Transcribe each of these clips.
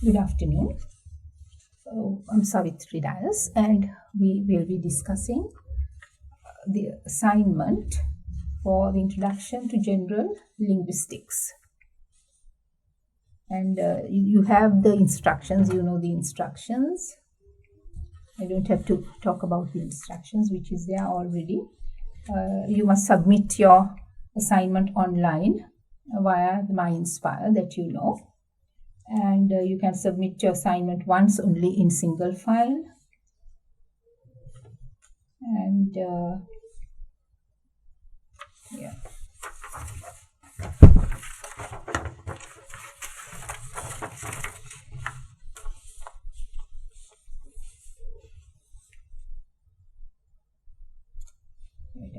Good afternoon. I'm Savitri Dias, and we will be discussing the assignment for the Introduction to General Linguistics. And you have the instructions, you know the instructions. I don't have to talk about the instructions, which is there already. You must submit your assignment online via the MyInspire that you know. And you can submit your assignment once only in single file. And yeah.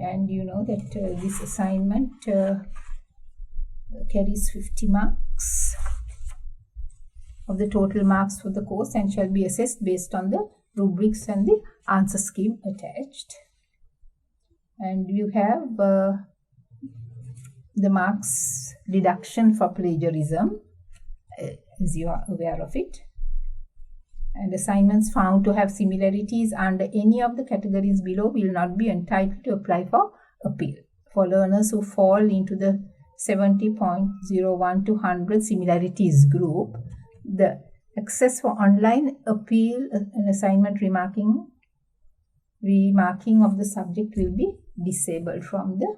And you know that this assignment carries 50 marks of the total marks for the course and shall be assessed based on the rubrics and the answer scheme attached. And you have the marks deduction for plagiarism, as you are aware of it. And assignments found to have similarities under any of the categories below will not be entitled to apply for appeal. For learners who fall into the 70.01 to 100 similarities group, the access for online appeal and assignment remarking of the subject will be disabled from the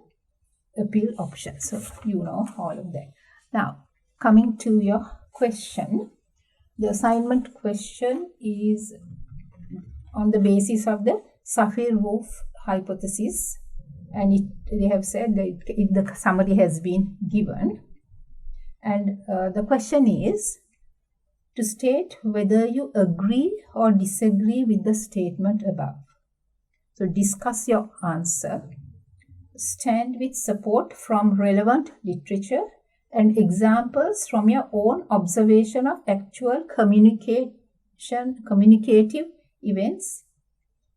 appeal option. So you know all of that. Now, coming to your question, the assignment question is on the basis of the Sapir-Whorf hypothesis, and they have said that the summary has been given. And the question is to state whether you agree or disagree with the statement above. So discuss your answer. Stand with support from relevant literature and examples from your own observation of actual communicative events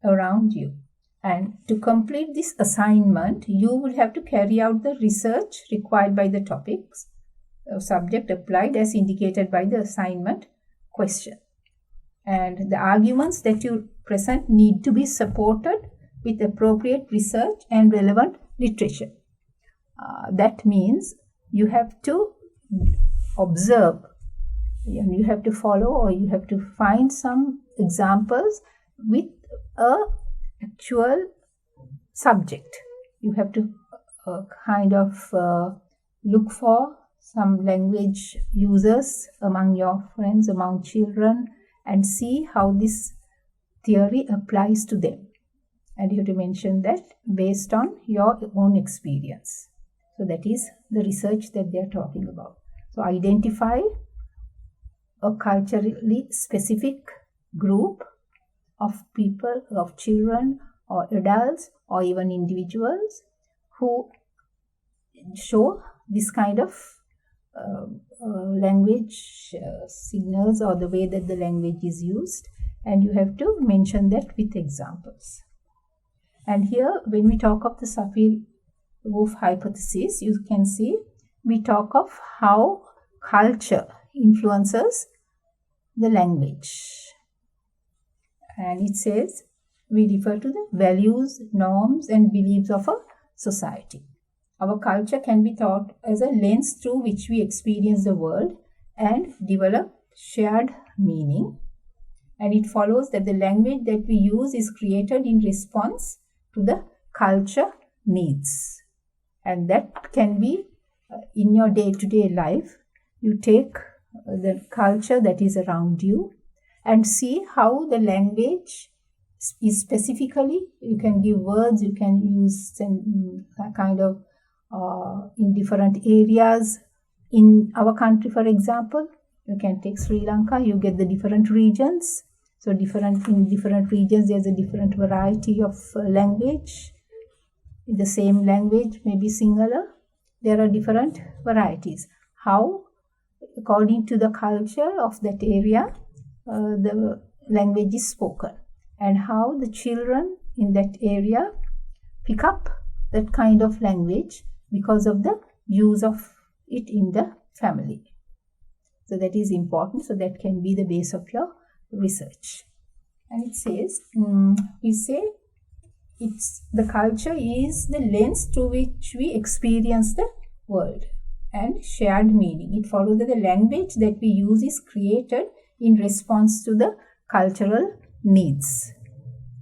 around you. And to complete this assignment, you will have to carry out the research required by the topics subject applied as indicated by the assignment question. And the arguments that you present need to be supported with appropriate research and relevant literature. That means you have to observe and you have to follow, or you have to find some examples with a actual subject. You have to look for some language users among your friends, among children, and see how this theory applies to them. And you have to mention that based on your own experience. So that is the research that they are talking about. So identify a culturally specific group of people, of children or adults or even individuals who show this kind of language signals or the way that the language is used, and you have to mention that with examples. And here, when we talk of the Sapir-Whorf hypothesis, you can see we talk of how culture influences the language. And it says we refer to the values, norms, and beliefs of a society. Our culture can be thought as a lens through which we experience the world and develop shared meaning. And it follows that the language that we use is created in response to the culture needs. And that can be in your day-to-day life. You take the culture that is around you and see how the language is specifically, you can give words, you can use kind of in different areas. In our country, for example, you can take Sri Lanka, you get the different regions. So in different regions, there's a different variety of language. The same language may be singular. There are different varieties. How, according to the culture of that area, the language is spoken, and how the children in that area pick up that kind of language because of the use of it in the family. So that is important. So that can be the base of your research. And it says, we say the culture is the lens through which we experience the world and shared meaning. It follows that the language that we use is created in response to the cultural needs.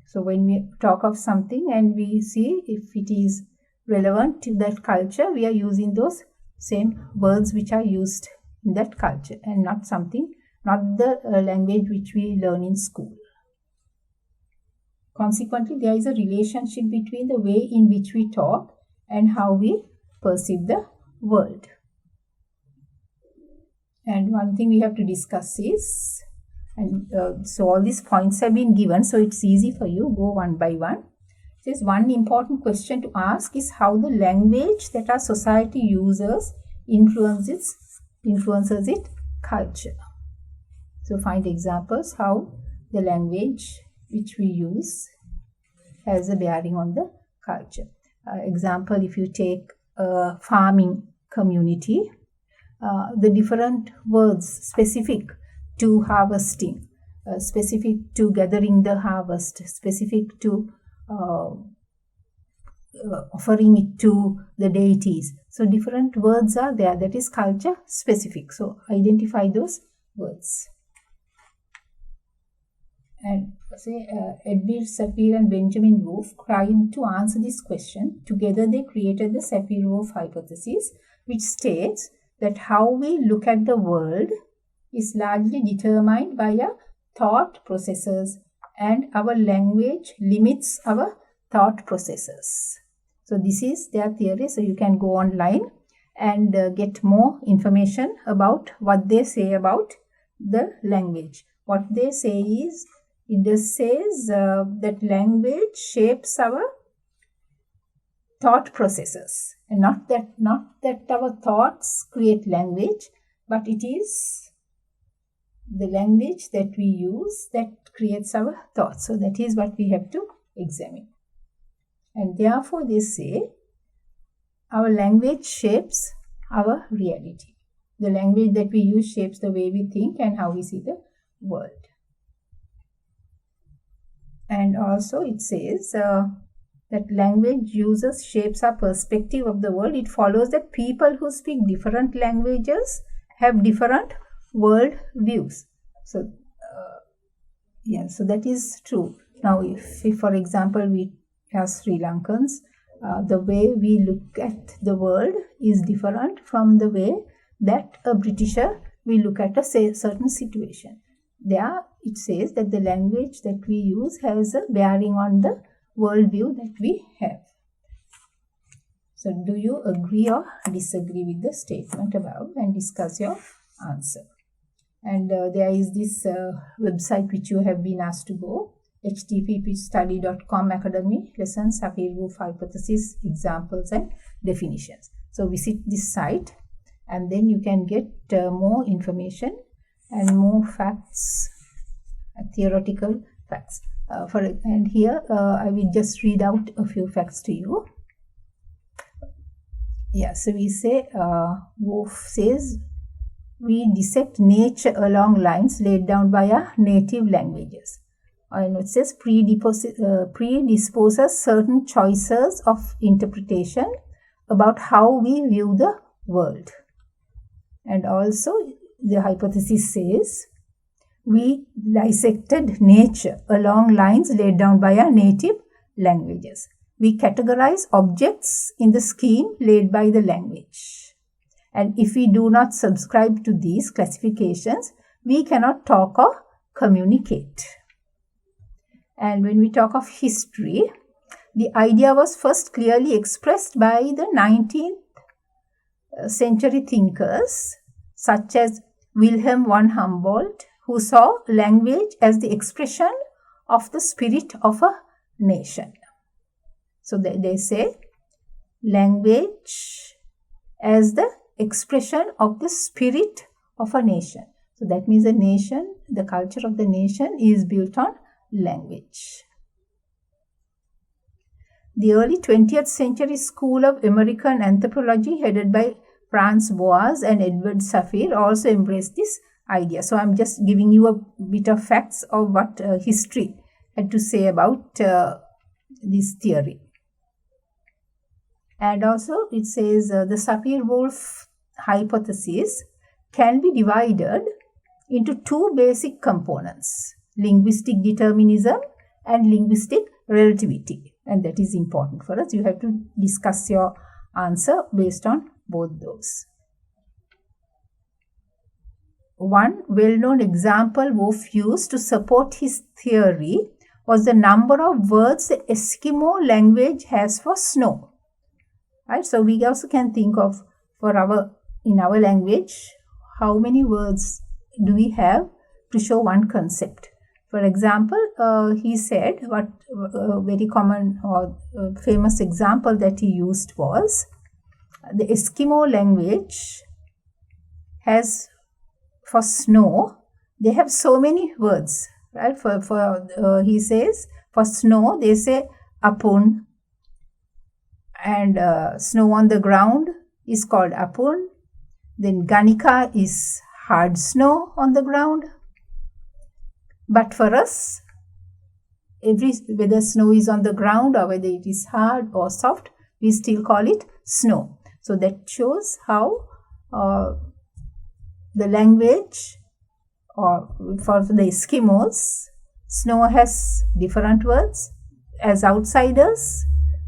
So when we talk of something and we see if it is relevant to that culture, we are using those same words which are used in that culture and not the language which we learn in school. Consequently, there is a relationship between the way in which we talk and how we perceive the world. And one thing we have to discuss is, so all these points have been given, so it's easy for you, go one by one. It says one important question to ask is how the language that our society uses influences its culture. So find examples how the language which we use has a bearing on the culture. Example, if you take a farming community, the different words specific to harvesting, specific to gathering the harvest, specific to offering it to the deities. So different words are there, that is culture specific. So identify those words. And say Edward Sapir and Benjamin Wolf tried to answer this question. Together they created the Sapir-Whorf hypothesis, which states that how we look at the world is largely determined by our thought processes, and our language limits our thought processes. So this is their theory. So you can go online and get more information about what they say about the language. What they say is, it just says that language shapes our thought processes, and not that our thoughts create language, but it is the language that we use that creates our thoughts. So that is what we have to examine. And therefore they say our language shapes our reality. The language that we use shapes the way we think and how we see the world. And also it says that language uses shapes our perspective of the world. It follows that people who speak different languages have different world views. So so that is true. Now if for example we as Sri Lankans, the way we look at the world is different from the way that a Britisher will look at a certain situation. There it says that the language that we use has a bearing on the worldview that we have. So do you agree or disagree with the statement above, and discuss your answer. And there is this website which you have been asked to go, http://study.com academy lessons Sapir-Whorf hypothesis examples and definitions. So visit this site and then you can get more information and more facts, theoretical facts. And here I will just read out a few facts to you. So we say, Wolf says, we dissect nature along lines laid down by our native languages. And it says predisposes certain choices of interpretation about how we view the world. And also the hypothesis says we dissected nature along lines laid down by our native languages. We categorize objects in the scheme laid by the language. And if we do not subscribe to these classifications, we cannot talk or communicate. And when we talk of history, the idea was first clearly expressed by the 19th century thinkers such as Wilhelm von Humboldt, who saw language as the expression of the spirit of a nation. So they say language as the expression of the spirit of a nation. So that means a nation, the culture of the nation is built on language. The early 20th century school of American anthropology headed by Franz Boas and Edward Sapir also embraced this idea. So I'm just giving you a bit of facts of what history had to say about this theory. And also it says the Sapir-Whorf hypothesis can be divided into two basic components: linguistic determinism and linguistic relativity. And that is important for us. You have to discuss your answer based on both those. One well-known example Whorf used to support his theory was the number of words the Eskimo language has for snow. Right? So we also can think of in our language, how many words do we have to show one concept. For example, he said what very common or famous example that he used was the Eskimo language has for snow, they have so many words, right? He says for snow they say apun, and snow on the ground is called apun. Then ganika is hard snow on the ground. But for us, whether snow is on the ground or whether it is hard or soft, we still call it snow. So that shows how the language, or for the Eskimos, snow has different words. As outsiders,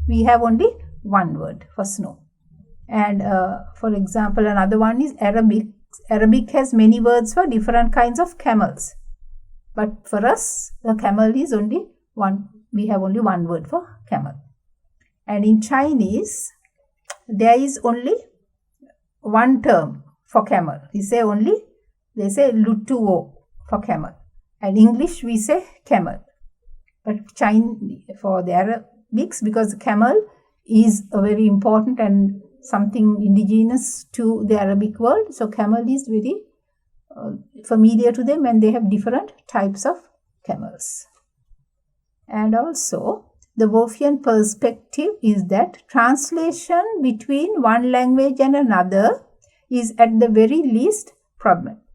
we have only one word for snow. And for example, another one is Arabic. Arabic has many words for different kinds of camels. But for us, the camel is only one. We have only one word for camel. And in Chinese, there is only one term for camel. They say lutuo for camel. And English we say camel. But for the Arabics, because camel is a very important and something indigenous to the Arabic world, so camel is very familiar to them, and they have different types of camels. And also, the Whorfian perspective is that translation between one language and another is at the very least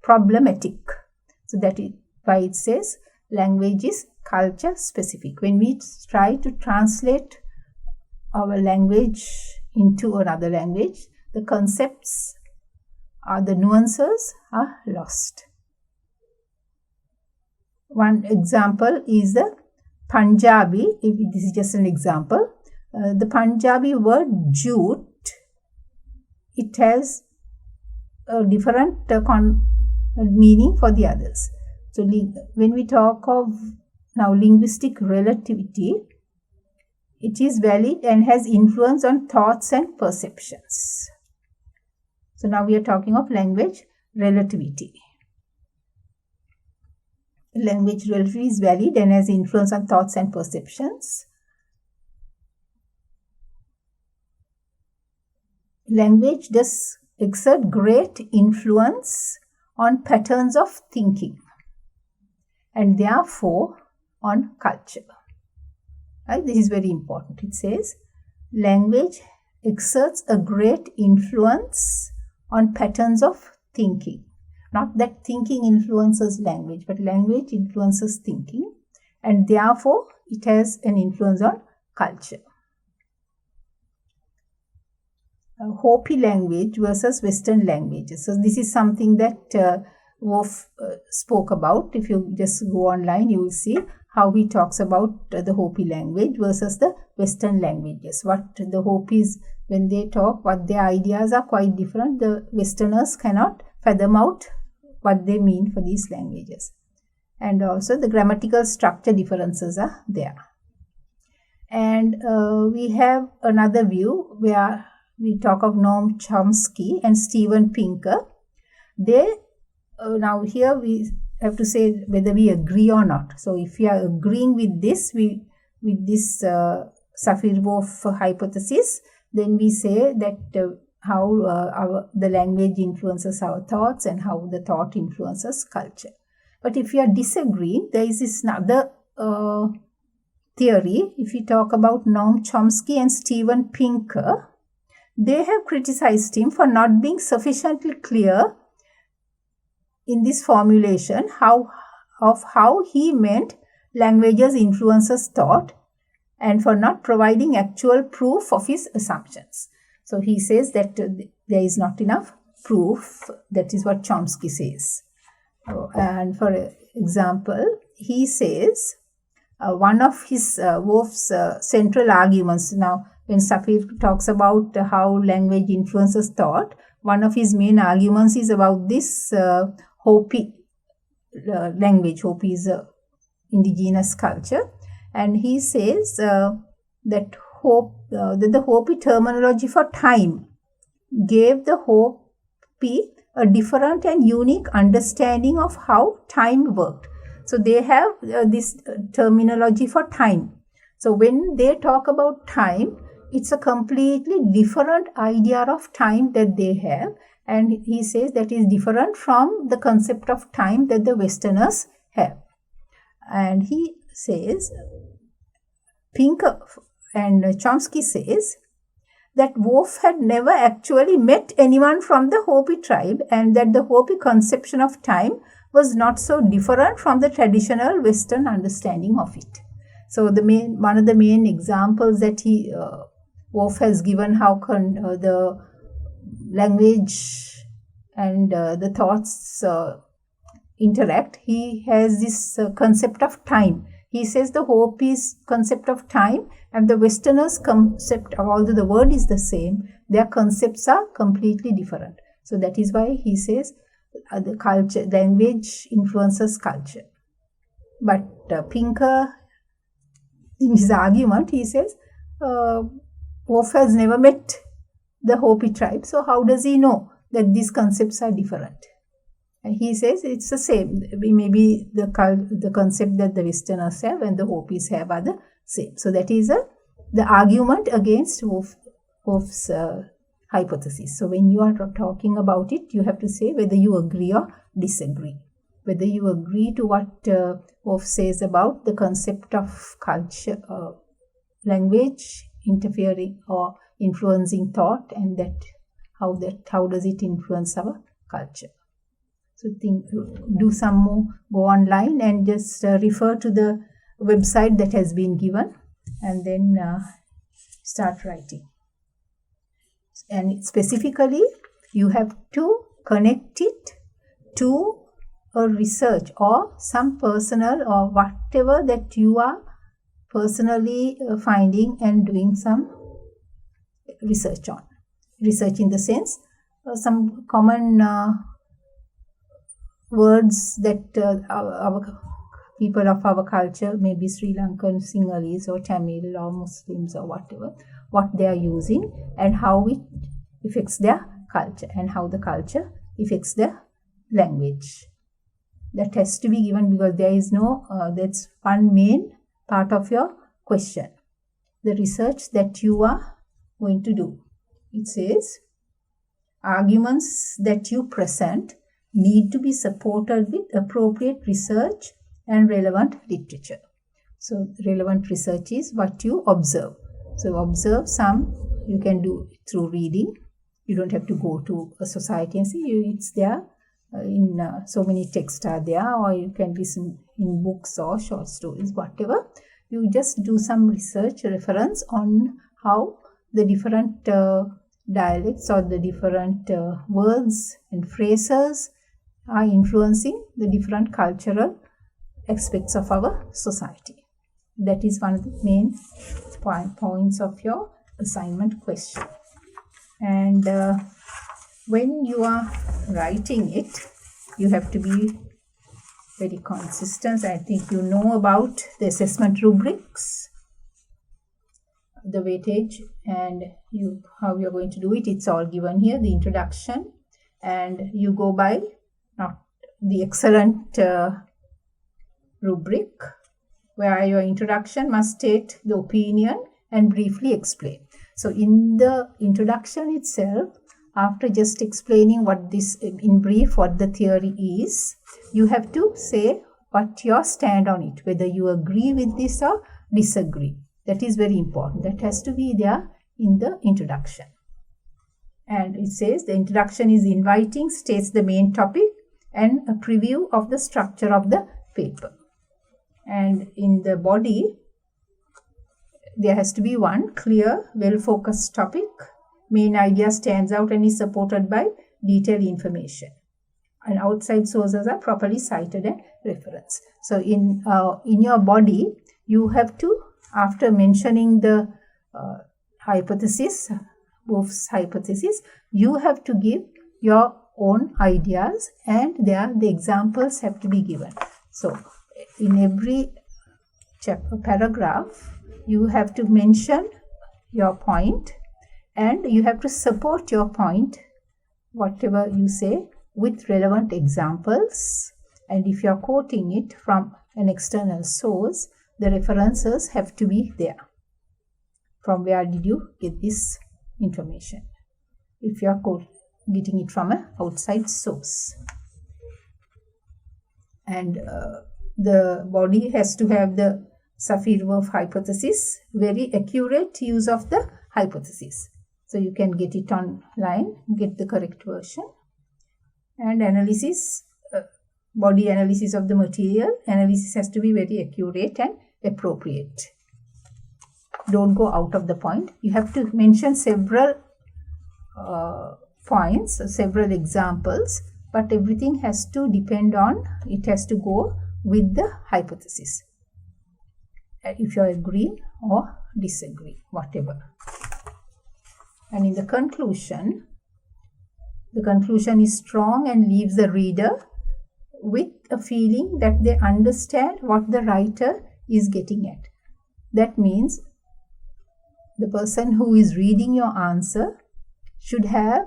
problematic. So that is why it says language is culture specific. When we try to translate our language into another language, the concepts or the nuances are lost. One example is the Punjabi. This is just an example. The Punjabi word jute, it has a different meaning for the others. So when we talk of now linguistic relativity, it is valid and has influence on thoughts and perceptions. So now we are talking of language relativity. Language relativity is valid and has influence on thoughts and perceptions. Language does exert great influence on patterns of thinking and therefore on culture. Right? This is very important. It says language exerts a great influence on patterns of thinking. Not that thinking influences language, but language influences thinking, and therefore it has an influence on culture. Hopi language versus Western languages. So this is something that Whorf spoke about. If you just go online, you will see how he talks about the Hopi language versus the Western languages. What the Hopis, when they talk, what their ideas are quite different. The Westerners cannot fathom out what they mean for these languages. And also the grammatical structure differences are there. And we have another view where we talk of Noam Chomsky and Steven Pinker. They, now here we have to say whether we agree or not. So if we are agreeing with this, Sapir-Whorf hypothesis, then we say that how the language influences our thoughts and how the thought influences culture. But if you are disagreeing, there is this another theory. If we talk about Noam Chomsky and Steven Pinker, they have criticized him for not being sufficiently clear in this formulation of how he meant languages influences thought, and for not providing actual proof of his assumptions. So he says that there is not enough proof. That is what Chomsky says. And for example, he says one of his Wolff's central arguments. Now, when Safir talks about how language influences thought, one of his main arguments is about this Hopi language. Hopi is a indigenous culture, and he says that the Hopi terminology for time gave the Hopi a different and unique understanding of how time worked. So they have this terminology for time. So when they talk about time, it's a completely different idea of time that they have, and he says that is different from the concept of time that the Westerners have. And he says, Pinker and Chomsky says that Wolff had never actually met anyone from the Hopi tribe, and that the Hopi conception of time was not so different from the traditional Western understanding of it. So one of the main examples that Wolff has given how the language and the thoughts interact. He has this concept of time. He says the Hopi's concept of time and the Westerners' concept, although the word is the same, their concepts are completely different. So that is why he says the culture, language influences culture. But Pinker, in his argument, he says Wolff has never met the Hopi tribe, so how does he know that these concepts are different? And he says it's the same. Maybe the concept that the Westerners have and the Hopis have are the same. So that is the argument against Wolff's hypothesis. So when you are talking about it, you have to say whether you agree or disagree. Whether you agree to what Wolff says about the concept of culture, language interfering or influencing thought, and how does it influence our culture. So do some more, go online and just refer to the website that has been given, and then start writing. And specifically, you have to connect it to a research or some personal or whatever that you are personally finding and doing some research on. Research in the sense, some common words that our people of our culture, maybe Sri Lankan Sinhalese or Tamil or Muslims or whatever, what they are using and how it affects their culture and how the culture affects their language. That has to be given because there is no, that's one main part of your question. The research that you are going to do. It says, arguments that you present need to be supported with appropriate research and relevant literature. So relevant research is what you observe. So observe some, you can do it through reading. You don't have to go to a society and see, it's there in so many texts are there, or you can listen in books or short stories, whatever. You just do some research reference on how the different dialects or the different words and phrases are influencing the different cultural aspects of our society. That is one of the main points of your assignment question. And when you are writing it, you have to be very consistent. I think you know about the assessment rubrics, the weightage, and how you're going to do it. It's all given here, the introduction, and you go by not the excellent rubric, where your introduction must state the opinion and briefly explain. So in the introduction itself, after just explaining what this in brief, what the theory is, you have to say what your stand on it, whether you agree with this or disagree. That is very important. That has to be there in the introduction. And it says the introduction is inviting, states the main topic, and a preview of the structure of the paper. And in the body, there has to be one clear, well-focused topic. Main idea stands out and is supported by detailed information. And outside sources are properly cited and referenced. So in your body, you have to, after mentioning the hypothesis, Wolff's hypothesis, you have to give your own ideas, and there the examples have to be given. So in every paragraph, you have to mention your point, and you have to support your point, whatever you say, with relevant examples. And if you are quoting it from an external source, the references have to be there. From where did you get this information? If you are getting it from an outside source. And the body has to have the Sapir-Whorf hypothesis, very accurate use of the hypothesis. So you can get it online, get the correct version. And analysis, body analysis of the material, analysis has to be very accurate and appropriate. Don't go out of the point. You have to mention several points, several examples, but everything has to depend on, it has to go with the hypothesis. If you agree or disagree, whatever. And in the conclusion is strong and leaves the reader with a feeling that they understand what the writer is getting at. That means the person who is reading your answer should have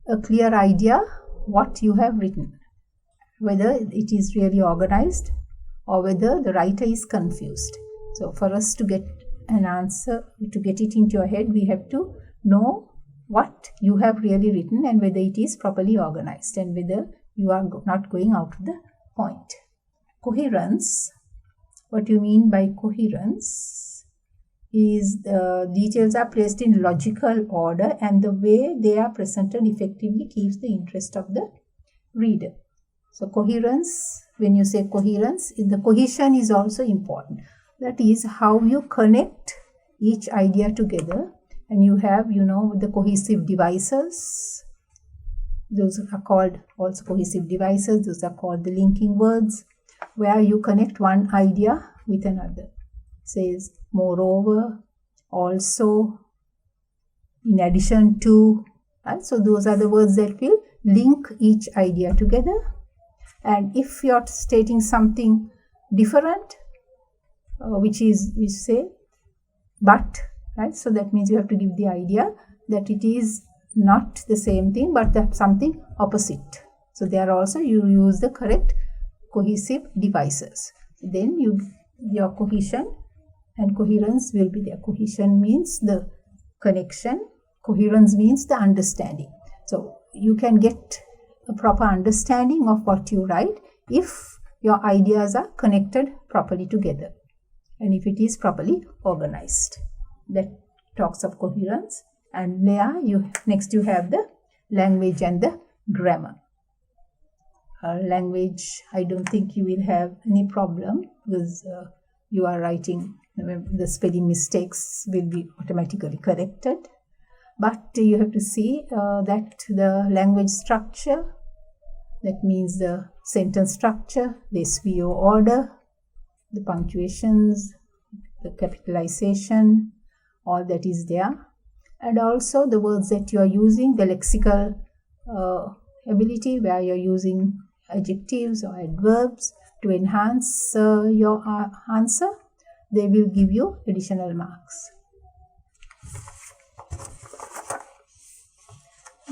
a clear idea what you have written, whether it is really organized or whether the writer is confused. So for us to get an answer, to get it into your head, we have to know what you have really written and whether it is properly organized and whether you are not going out of the point. Coherence, what you mean by coherence is the details are placed in logical order and the way they are presented effectively keeps the interest of the reader. So coherence, when you say coherence, the cohesion is also important. That is how you connect each idea together, and you have, the cohesive devices. Those are called also cohesive devices. Those are called the linking words, where you connect one idea with another. It says, moreover, also, in addition to, right? So those are the words that will link each idea together. And if you are stating something different, which we say, but, right? So that means you have to give the idea that it is not the same thing, but that something opposite. So there also you use the correct cohesive devices. Then your cohesion and coherence will be there. Cohesion means the connection. Coherence means the understanding. So you can get a proper understanding of what you write if your ideas are connected properly together and if it is properly organized. That talks of coherence. And there next you have the language and the grammar. Language, I don't think you will have any problem because you are writing, the spelling mistakes will be automatically corrected. But you have to see that the language structure, that means the sentence structure, the SVO order, the punctuations, the capitalization, all that is there. And also the words that you are using, the lexical ability where you are using adjectives or adverbs to enhance your answer, they will give you additional marks.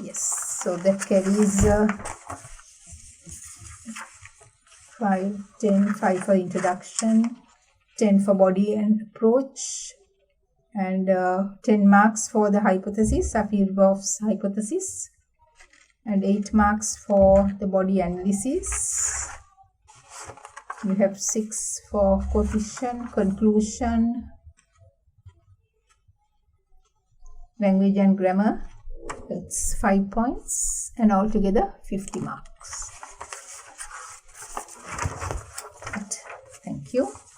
Yes, so that carries 5, 10, 5 for introduction, 10 for body and approach, and 10 marks for the hypothesis, Sapir-Whorf's hypothesis, and 8 marks for the body analysis. You have 6 for cohesion, conclusion, language and grammar. That's 5 points, and altogether 50 marks. you.